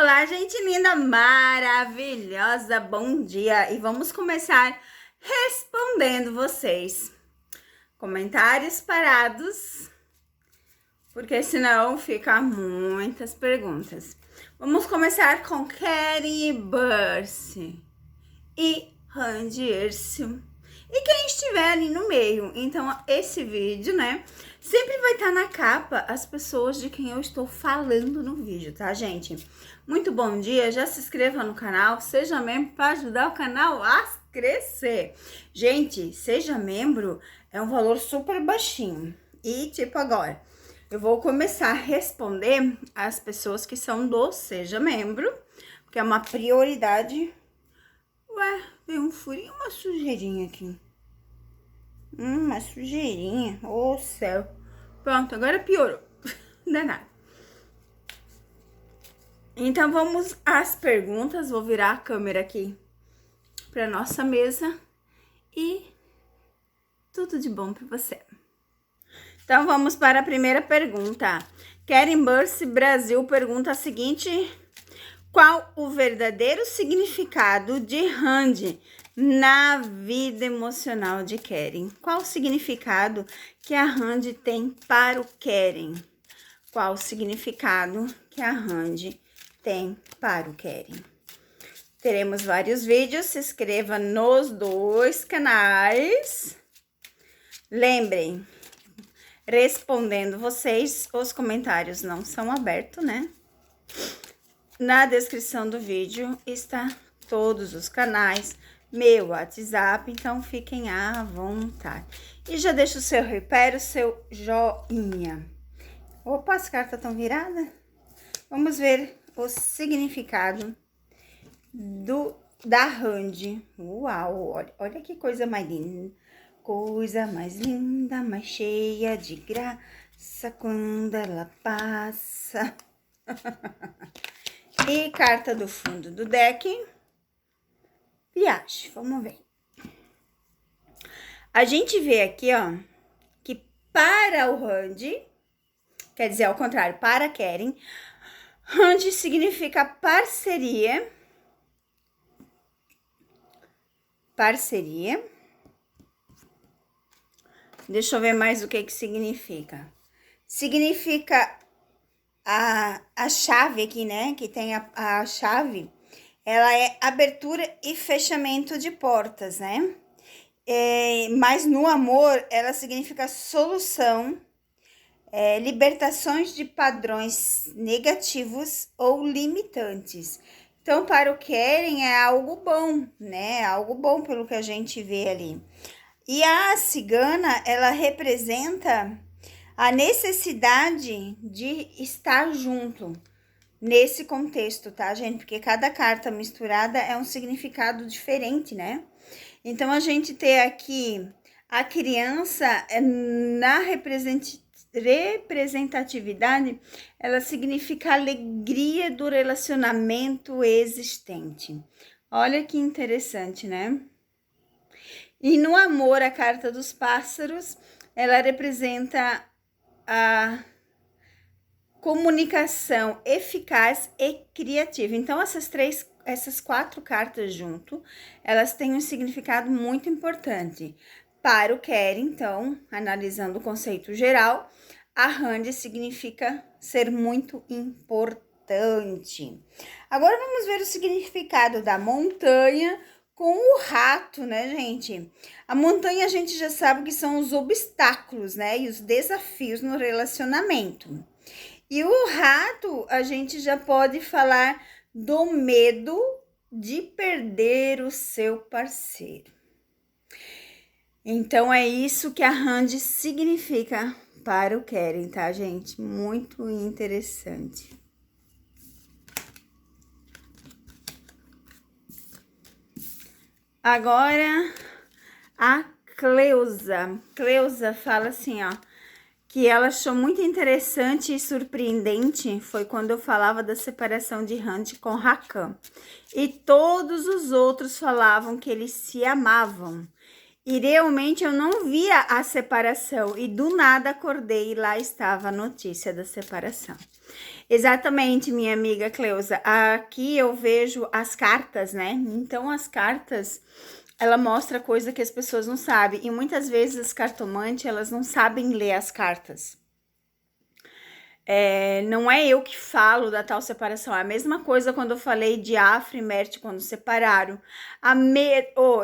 Olá, gente linda, maravilhosa, bom dia! E vamos começar respondendo vocês. Comentários parados, porque senão fica muitas perguntas. Vamos começar com Kelly Burse e Randy Ercio. E quem estiver ali no meio. Então, esse vídeo, né, sempre vai estar na capa as pessoas de quem eu estou falando no vídeo, tá, gente? Muito bom dia, já se inscreva no canal, seja membro para ajudar o canal a crescer. Gente, seja membro, é um valor super baixinho. E, tipo, agora, eu vou começar a responder as pessoas que são do Seja Membro, porque é uma prioridade. Ué, tem um furinho, uma sujeirinha aqui. Uma sujeirinha. Ô, céu. Pronto, agora piorou. Danado. Então, vamos às perguntas. Vou virar a câmera aqui para nossa mesa. E tudo de bom para você. Então, vamos para a primeira pergunta. Karen Burse Brasil pergunta a seguinte: qual o verdadeiro significado de Randy na vida emocional de Karen? Qual o significado que a Randy tem para o Karen? Qual o significado que a Randy tem para o Karen? Teremos vários vídeos, se inscreva nos dois canais. Lembrem, respondendo vocês, os comentários não são abertos, né? Na descrição do vídeo está todos os canais, meu WhatsApp, então fiquem à vontade. E já deixa o seu reparo, o seu joinha. Opa, as cartas estão viradas? Vamos ver o significado da Randy. Uau, olha que coisa mais linda. Coisa mais linda, mais cheia de graça quando ela passa. E carta do fundo do deck. Viagem, vamos ver. A gente vê aqui, ó, que para o Randy, quer dizer, ao contrário, para a Karen, Randy significa parceria. Parceria. Deixa eu ver mais o que significa. Significa a chave aqui, né? Que tem a chave. Ela é abertura e fechamento de portas, né? Mas no amor, ela significa solução, libertações de padrões negativos ou limitantes. Então, para o Karen é algo bom, né? Algo bom pelo que a gente vê ali. E a cigana, ela representa a necessidade de estar junto nesse contexto, tá, gente? Porque cada carta misturada é um significado diferente, né? Então, a gente tem aqui a criança na representatividade, ela significa a alegria do relacionamento existente. Olha que interessante, né? E no amor, a carta dos pássaros, ela representa a comunicação eficaz e criativa. Então, essas quatro cartas junto, elas têm um significado muito importante. Para o Karen, então, analisando o conceito geral, a Randy significa ser muito importante. Agora, vamos ver o significado da montanha com o rato, né, gente? A montanha a gente já sabe que são os obstáculos, né, e os desafios no relacionamento. E o rato, a gente já pode falar do medo de perder o seu parceiro. Então, é isso que a Randy significa para o Karen, tá, gente? Muito interessante. Agora, a Cleusa. Cleusa fala assim, ó, que ela achou muito interessante e surpreendente foi quando eu falava da separação de Randy com Rakan. E todos os outros falavam que eles se amavam. E realmente eu não via a separação. E do nada acordei e lá estava a notícia da separação. Exatamente, minha amiga Cleusa. Aqui eu vejo as cartas, né? Então, as cartas, ela mostra coisa que as pessoas não sabem. E muitas vezes as cartomantes, elas não sabem ler as cartas. Não é eu que falo da tal separação. É a mesma coisa quando eu falei de Afra e Merte quando separaram.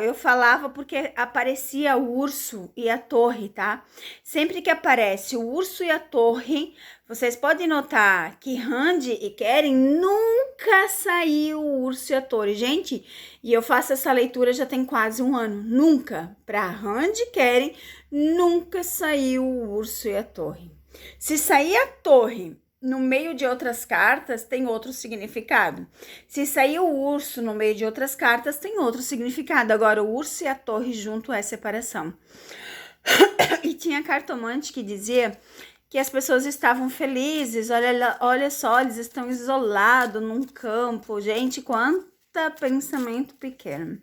Eu falava porque aparecia o urso e a torre, tá? Sempre que aparece o urso e a torre, vocês podem notar que Randy e Keren nunca saiu o urso e a torre. Gente, e eu faço essa leitura já tem quase um ano. Nunca. Pra Randy e Keren, nunca saiu o urso e a torre. Se sair a torre no meio de outras cartas, tem outro significado. Se sair o urso no meio de outras cartas, tem outro significado. Agora, o urso e a torre junto é separação. E tinha cartomante que dizia que as pessoas estavam felizes. Olha só, eles estão isolados num campo. Gente, quanta pensamento pequeno.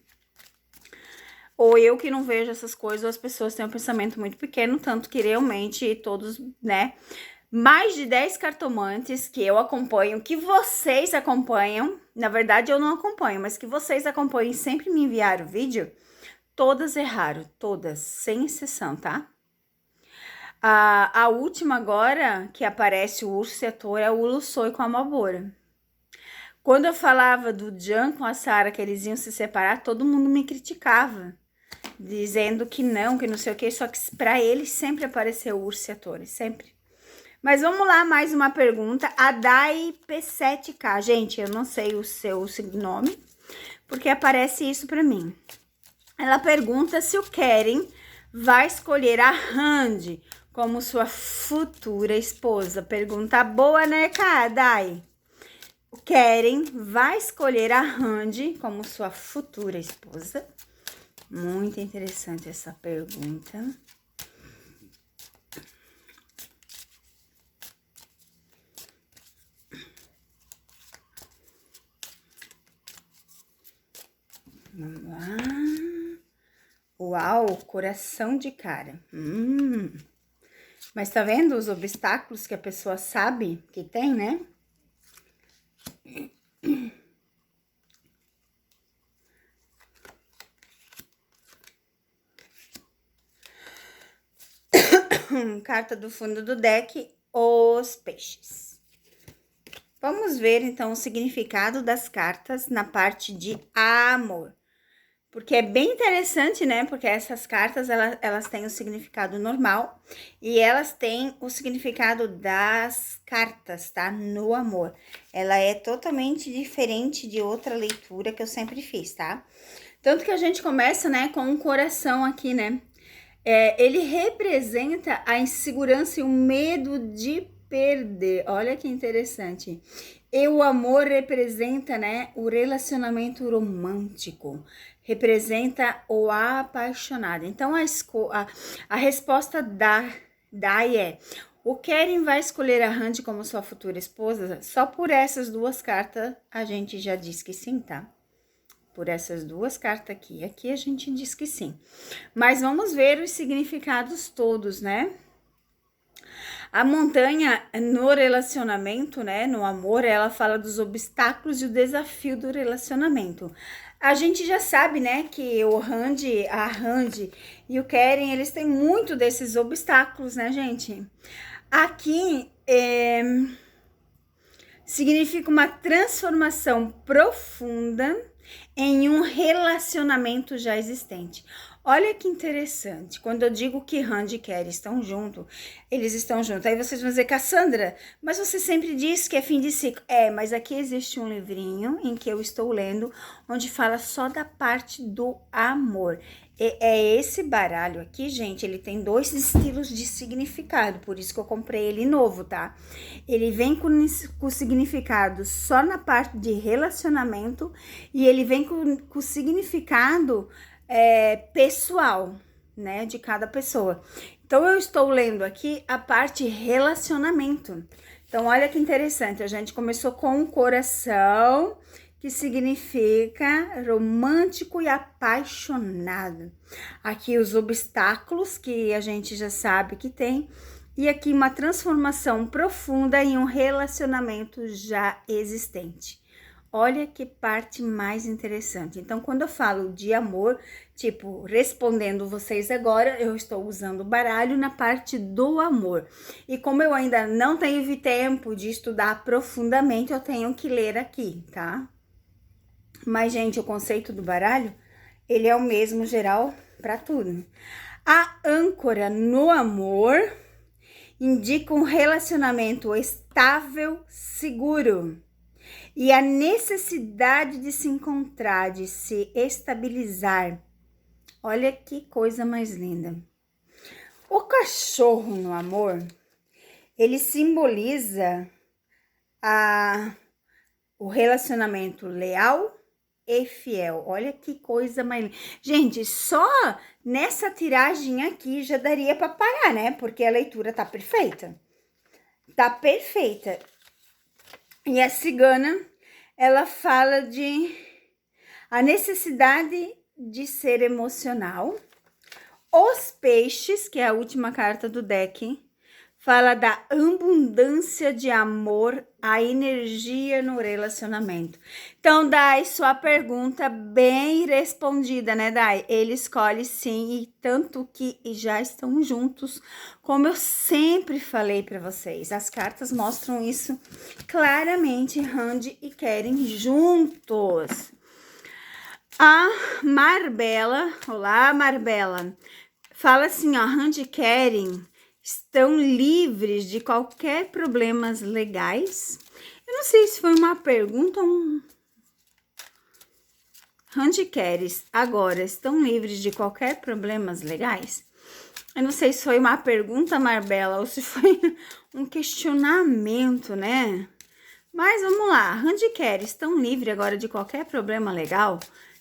Ou eu que não vejo essas coisas, ou as pessoas têm um pensamento muito pequeno, tanto que realmente todos, né? Mais de 10 cartomantes que eu acompanho, que vocês acompanham, na verdade eu não acompanho, mas que vocês acompanham e sempre me enviaram vídeo, todas erraram, todas, sem exceção, tá? A última agora, que aparece o urso e a torre, é o Ulussoi com a Malbora. Quando eu falava do Jan com a Sarah, que eles iam se separar, todo mundo me criticava. Dizendo que não sei o que, só que pra ele sempre apareceu o urso e a torre, sempre. Mas vamos lá, mais uma pergunta. A Dai P7K, gente, eu não sei o seu nome, porque aparece isso pra mim. Ela pergunta se o Keren vai escolher a Randy como sua futura esposa. Pergunta boa, né, Dai? O Keren vai escolher a Randy como sua futura esposa? Muito interessante essa pergunta. Vamos lá. Uau, coração de cara. Mas tá vendo os obstáculos que a pessoa sabe que tem, né? Carta do fundo do deck, os peixes. Vamos ver, então, o significado das cartas na parte de amor. Porque é bem interessante, né? Porque essas cartas, elas têm o significado normal e elas têm o significado das cartas, tá? No amor. Ela é totalmente diferente de outra leitura que eu sempre fiz, tá? Tanto que a gente começa, né, com um coração aqui, né? Ele representa a insegurança e o medo de perder. Olha que interessante. E o amor representa, né, o relacionamento romântico. Representa o apaixonado. Então, a resposta da é: o Keren vai escolher a Randy como sua futura esposa? Só por essas duas cartas a gente já diz que sim, tá? Por essas duas cartas aqui. Aqui a gente diz que sim. Mas vamos ver os significados todos, né? A montanha no relacionamento, né? No amor, ela fala dos obstáculos e o desafio do relacionamento. A gente já sabe, né, que a Randy e o Keren, eles têm muito desses obstáculos, né, gente? Aqui significa uma transformação profunda em um relacionamento já existente. Olha que interessante, quando eu digo que Randy e Keren estão juntos, eles estão juntos. Aí vocês vão dizer, Cassandra, mas você sempre diz que é fim de ciclo. Mas aqui existe um livrinho em que eu estou lendo, onde fala só da parte do amor. É esse baralho aqui, gente, ele tem 2 estilos de significado, por isso que eu comprei ele novo, tá? Ele vem com significado só na parte de relacionamento e ele vem com significado pessoal, né, de cada pessoa. Então, eu estou lendo aqui a parte relacionamento. Então, olha que interessante, a gente começou com um coração, que significa romântico e apaixonado. Aqui os obstáculos que a gente já sabe que tem e aqui uma transformação profunda em um relacionamento já existente. Olha que parte mais interessante. Então, quando eu falo de amor, tipo, respondendo vocês agora, eu estou usando o baralho na parte do amor. E como eu ainda não tive tempo de estudar profundamente, eu tenho que ler aqui, tá? Mas, gente, o conceito do baralho, ele é o mesmo geral para tudo. A âncora no amor indica um relacionamento estável, seguro. E a necessidade de se encontrar, de se estabilizar. Olha que coisa mais linda. O cachorro no amor, ele simboliza o relacionamento leal e fiel. Olha que coisa mais linda. Gente, só nessa tiragem aqui já daria para parar, né? Porque a leitura tá perfeita. Tá perfeita. E a cigana, ela fala de a necessidade de ser emocional. Os peixes, que é a última carta do deck, fala da abundância de amor, a energia no relacionamento. Então, Dai, sua pergunta bem respondida, né, Dai? Ele escolhe sim, e tanto que já estão juntos, como eu sempre falei para vocês. As cartas mostram isso claramente, Randy e Keren juntos. A Marbella, olá Marbella, fala assim, ó, Randy e Keren estão livres de qualquer problemas legais. Eu não sei se foi uma pergunta ou um... Randy e Keren agora estão livres de qualquer problemas legais? Eu não sei se foi uma pergunta, Marbella, ou se foi um questionamento, né? Mas vamos lá, Randy e Keren estão livres agora de qualquer problema legal?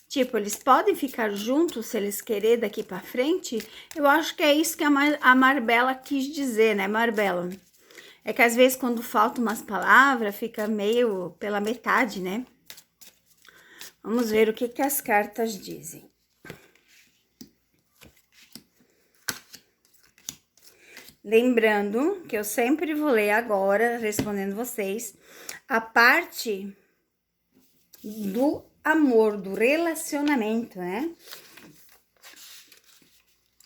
Tipo, eles podem ficar juntos se eles querem daqui pra frente? Eu acho que é isso que a Marbella quis dizer, né, Marbella? É que às vezes quando faltam umas palavras, fica meio pela metade, né? Vamos ver o que as cartas dizem. Lembrando que eu sempre vou ler agora, respondendo vocês, a parte do amor, do relacionamento, né?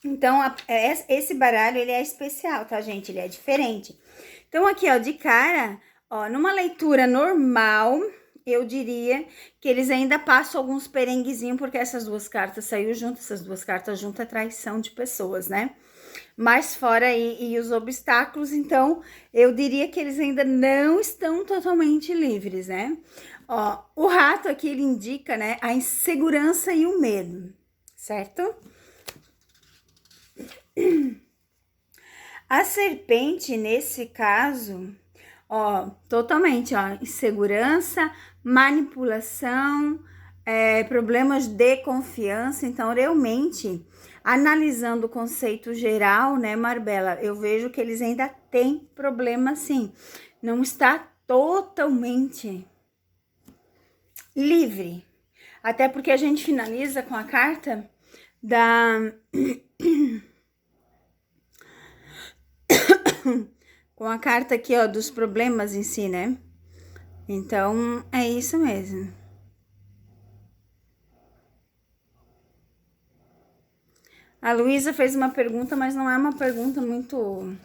Então, esse baralho, ele é especial, tá, gente? Ele é diferente. Então, aqui, ó, de cara, ó, numa leitura normal, eu diria que eles ainda passam alguns perenguezinhos, porque essas duas cartas saíram juntas, essas duas cartas juntas é traição de pessoas, né? Mas fora aí, e os obstáculos, então, eu diria que eles ainda não estão totalmente livres, né? Ó, o rato aqui, ele indica, né, a insegurança e o medo, certo? A serpente, nesse caso, ó, totalmente, ó, insegurança, manipulação, problemas de confiança. Então, realmente, analisando o conceito geral, né, Marbella, eu vejo que eles ainda têm problema, sim. Não está totalmente livre. Até porque a gente finaliza com a carta com a carta aqui, ó, dos problemas em si, né? Então, é isso mesmo. A Luísa fez uma pergunta, mas não é uma pergunta muito...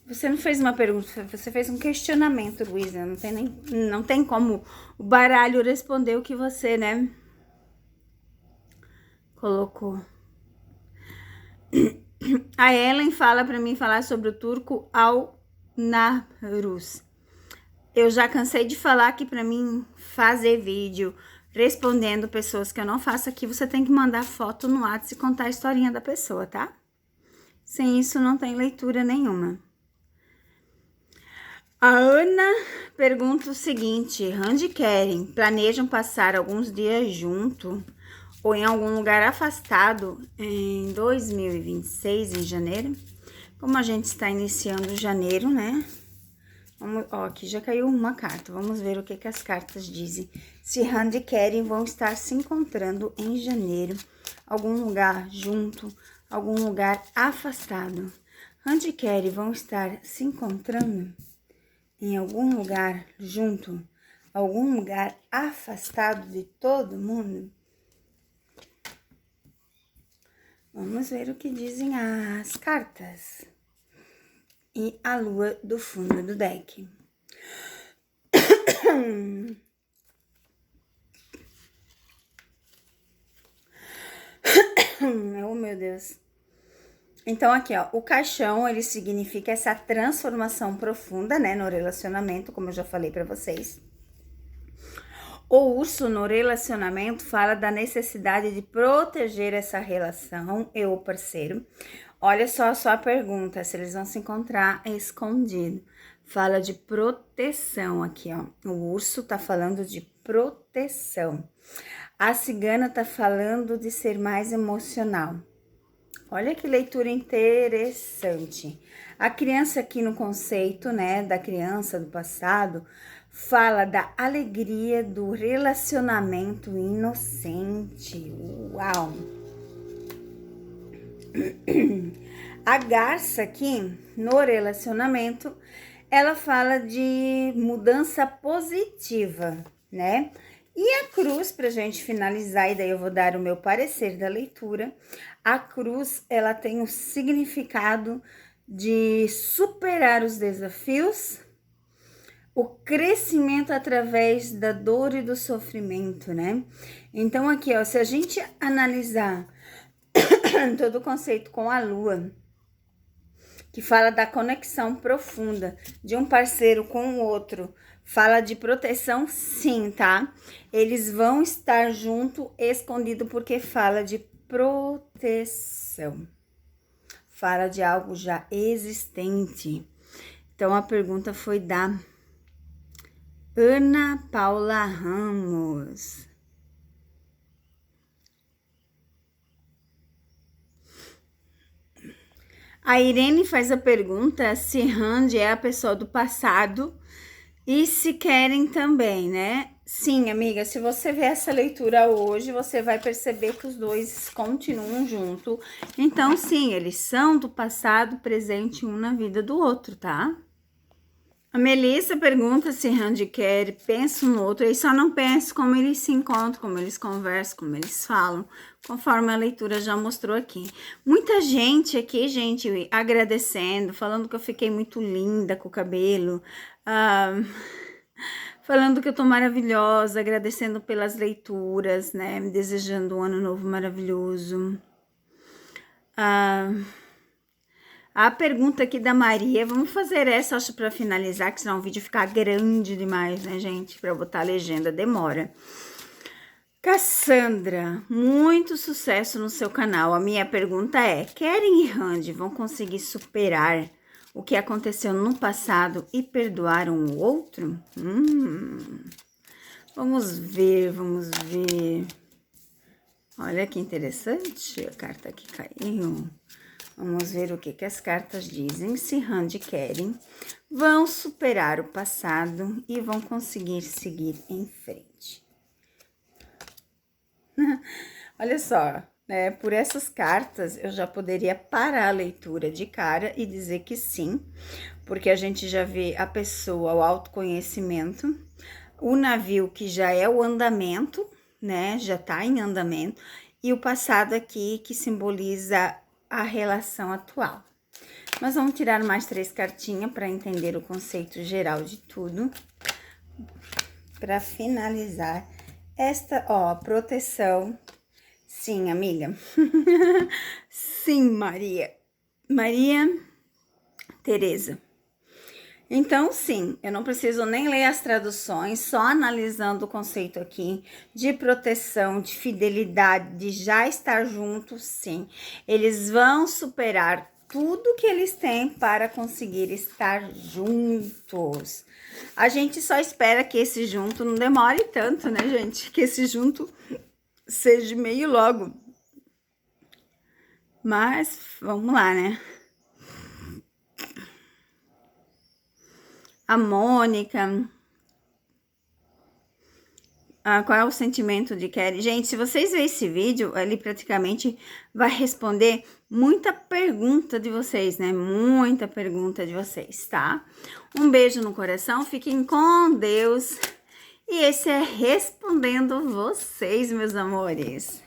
Você não fez uma pergunta, você fez um questionamento, Luísa. Não tem como o baralho responder o que você, né, colocou. A Ellen fala para mim falar sobre o turco Al-Nahrus. Eu já cansei de falar aqui para mim fazer vídeo respondendo pessoas que eu não faço aqui. Você tem que mandar foto no WhatsApp e contar a historinha da pessoa, tá? Sem isso não tem leitura nenhuma. A Ana pergunta o seguinte: Randy e Keren planejam passar alguns dias junto ou em algum lugar afastado em 2026, em janeiro? Como a gente está iniciando janeiro, né? Vamos, ó, aqui já caiu uma carta. Vamos ver o que as cartas dizem. Se Randy e Keren vão estar se encontrando em janeiro, algum lugar junto, algum lugar afastado. Rand e Keri vão estar se encontrando em algum lugar junto, algum lugar afastado de todo mundo? Vamos ver o que dizem as cartas. E a lua do fundo do deck. Oh, meu Deus. Então, aqui, ó, o caixão, ele significa essa transformação profunda, né, no relacionamento, como eu já falei pra vocês. O urso no relacionamento fala da necessidade de proteger essa relação e o parceiro. Olha só a sua pergunta, se eles vão se encontrar escondido. Fala de proteção aqui, ó. O urso tá falando de proteção. A cigana tá falando de ser mais emocional. Olha que leitura interessante. A criança aqui no conceito, né, da criança do passado, fala da alegria do relacionamento inocente. Uau! A garça aqui, no relacionamento, ela fala de mudança positiva, né? E a cruz, pra gente finalizar, e daí eu vou dar o meu parecer da leitura, a cruz, ela tem o significado de superar os desafios, o crescimento através da dor e do sofrimento, né? Então, aqui, ó, se a gente analisar todo o conceito com a lua, que fala da conexão profunda de um parceiro com o outro, fala de proteção, sim, tá? Eles vão estar junto, escondido, porque fala de proteção. Fala de algo já existente. Então, a pergunta foi da Ana Paula Ramos. A Irene faz a pergunta se Rand é a pessoa do passado e se querem também, né? Sim, amiga, se você ver essa leitura hoje, você vai perceber que os dois continuam junto. Então, sim, eles são do passado, presente um na vida do outro, tá? A Melissa pergunta se Rand e Keri pensam no outro, e só não pensa como eles se encontram, como eles conversam, como eles falam, conforme a leitura já mostrou aqui. Muita gente aqui, gente, agradecendo, falando que eu fiquei muito linda com o cabelo, falando que eu tô maravilhosa, agradecendo pelas leituras, né, me desejando um ano novo maravilhoso. A pergunta aqui da Maria, vamos fazer essa, acho, para finalizar, que senão o vídeo ficar grande demais, né, gente? Para botar a legenda, demora. Cassandra, muito sucesso no seu canal. A minha pergunta é, Keren e Rand vão conseguir superar o que aconteceu no passado e perdoar um outro? Vamos ver, vamos ver. Olha que interessante a carta que caiu. Vamos ver o que as cartas dizem. Se Rand e Keren vão superar o passado e vão conseguir seguir em frente. Olha só, né? Por essas cartas eu já poderia parar a leitura de cara e dizer que sim, porque a gente já vê a pessoa, o autoconhecimento, o navio que já é o andamento, né? Já tá em andamento, e o passado aqui que simboliza a relação atual. Nós vamos tirar mais 3 cartinhas para entender o conceito geral de tudo. Para finalizar esta, ó, proteção. Sim, amiga. Sim, Maria. Maria Tereza. Então, sim, eu não preciso nem ler as traduções, só analisando o conceito aqui de proteção, de fidelidade, de já estar juntos, sim. Eles vão superar tudo que eles têm para conseguir estar juntos. A gente só espera que esse junto não demore tanto, né, gente? Que esse junto seja meio logo. Mas, vamos lá, né? A Mônica qual é o sentimento de Kelly. Gente, se vocês verem esse vídeo, ele praticamente vai responder muita pergunta de vocês, né? Muita pergunta de vocês, tá? Um beijo no coração, fiquem com Deus. E esse é Respondendo Vocês, meus amores.